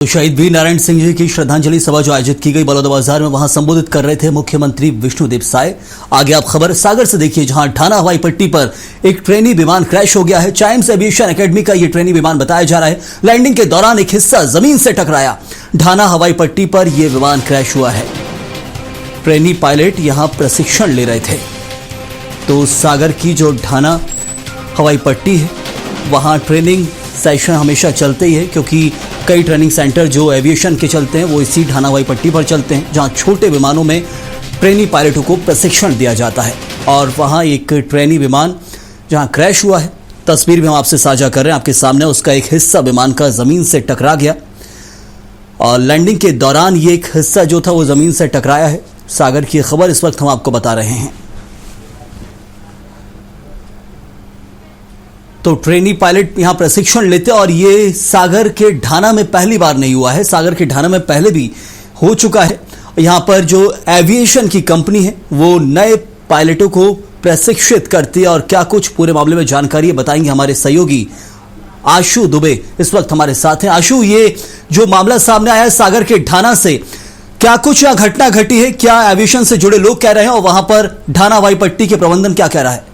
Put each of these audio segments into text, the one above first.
शहीद वीर नारायण सिंह जी की श्रद्धांजलि सभा जो आयोजित की गई बलौदाबाजार में, वहां संबोधित कर रहे थे मुख्यमंत्री विष्णुदेव साय। आगे आप खबर सागर से देखिए, जहां ढाना हवाई पट्टी पर एक ट्रेनी विमान क्रैश हो गया है। चाइम्स एविएशन एकेडमी का यह ट्रेनी विमान बताया जा रहा है। लैंडिंग के दौरान एक हिस्सा जमीन से टकराया। ढाना हवाई पट्टी पर यह विमान क्रैश हुआ है। ट्रेनी पायलट यहां प्रशिक्षण ले रहे थे। तो सागर की जो ढाना हवाई पट्टी है, वहां ट्रेनिंग सेशन हमेशा चलते ही है, क्योंकि कई ट्रेनिंग सेंटर जो एविएशन के चलते हैं वो इसी ढाना हवाई पट्टी पर चलते हैं, जहां छोटे विमानों में ट्रेनी पायलटों को प्रशिक्षण दिया जाता है। और वहां एक ट्रेनी विमान जहां क्रैश हुआ है, तस्वीर भी हम आपसे साझा कर रहे हैं आपके सामने। उसका एक हिस्सा विमान का जमीन से टकरा गया और लैंडिंग के दौरान ये एक हिस्सा जो था वो जमीन से टकराया है। सागर की खबर इस वक्त हम आपको बता रहे हैं। तो ट्रेनी पायलट यहां प्रशिक्षण लेते, और ये सागर के ढाना में पहली बार नहीं हुआ है। सागर के ढाना में पहले भी हो चुका है। यहां पर जो एविएशन की कंपनी है वो नए पायलटों को प्रशिक्षित करती है। और क्या कुछ पूरे मामले में जानकारी बताएंगे हमारे सहयोगी आशु दुबे इस वक्त हमारे साथ हैं। आशु, ये जो मामला सामने आया है सागर के ढाना से, क्या कुछ यहां घटना घटी है? क्या एविएशन से जुड़े लोग कह रहे हैं और वहां पर ढाना हवाई पट्टी के प्रबंधन क्या कह रहा है?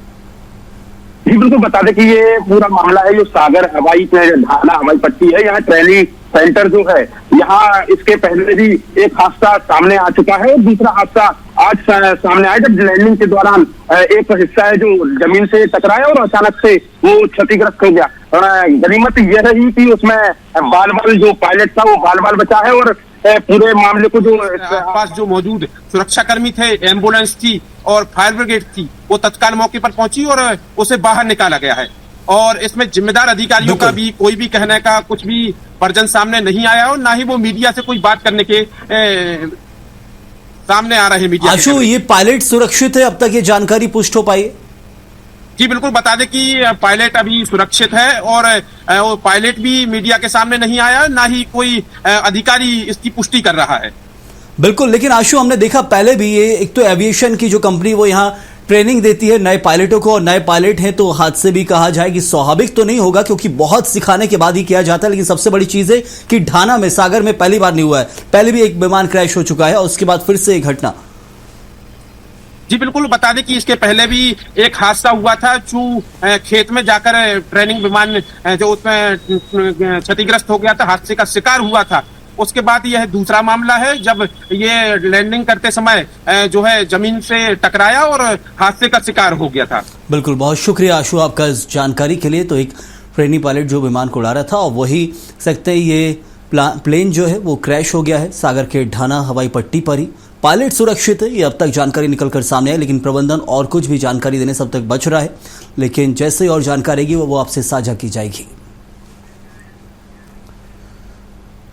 जी बिल्कुल, बता दें कि ये पूरा मामला है जो सागर हवाई ढाना हवाई पट्टी है। यहाँ ट्रेनिंग सेंटर जो है, यहाँ इसके पहले भी एक हादसा सामने आ चुका है। दूसरा हादसा आज सामने आया जब लैंडिंग के दौरान एक हिस्सा है जो जमीन से टकराया और अचानक से वो क्षतिग्रस्त हो गया। गनीमत यह रही कि उसमें बाल जो पायलट था वो बाल बचा है। और पूरे मामले को जो पास जो मौजूद सुरक्षाकर्मी थे, एम्बुलेंस थी और फायर ब्रिगेड थी, वो तत्काल मौके पर पहुंची और उसे बाहर निकाला गया है। और इसमें जिम्मेदार अधिकारियों का भी कोई भी कहने का कुछ भी वर्जन सामने नहीं आया और ना ही वो मीडिया से कोई बात करने के सामने आ रहे मीडिया। आशु, ये पायलट सुरक्षित है? अब तक ये जानकारी पुष्ट हो पाई? जी बिल्कुल, बता दें कि पायलट अभी सुरक्षित है और वो पायलट भी मीडिया के सामने नहीं आया, ना ही कोई अधिकारी इसकी पुष्टि कर रहा है। बिल्कुल, लेकिन आशु, हमने देखा पहले भी ये एक तो एविएशन की जो कंपनी वो यहाँ ट्रेनिंग देती है नए पायलटों को, और नए पायलट हैं तो हादसे भी कहा जाए कि स्वाभाविक तो नहीं होगा, क्योंकि बहुत सिखाने के बाद ही किया जाता है। लेकिन सबसे बड़ी चीज है कि ढाना में, सागर में पहली बार नहीं हुआ है। पहले भी एक विमान क्रैश हो चुका है और उसके बाद फिर से एक घटना। जी बिल्कुल, बता दें कि इसके पहले भी एक हादसा हुआ था। खेत में जाकर ट्रेनिंग विमान जो उसमें क्षतिग्रस्त हो गया था, हादसे का शिकार हुआ था। उसके बाद यह दूसरा मामला है जब ये लैंडिंग करते समय जो है जमीन से टकराया और हादसे का शिकार हो गया था। बिल्कुल, बहुत शुक्रिया आशु आपका इस जानकारी के लिए। तो एक ट्रेनी पायलट जो विमान को उड़ा रहा था और वही सकते ये प्लेन जो है वो क्रैश हो गया है सागर के ढाना हवाई पट्टी पर ही। पायलट सुरक्षित है, ये अब तक जानकारी निकलकर सामने आई, लेकिन प्रबंधन और कुछ भी जानकारी देने से अब तक बच रहा है। लेकिन जैसे और जानकारी आएगी वो आपसे साझा की जाएगी।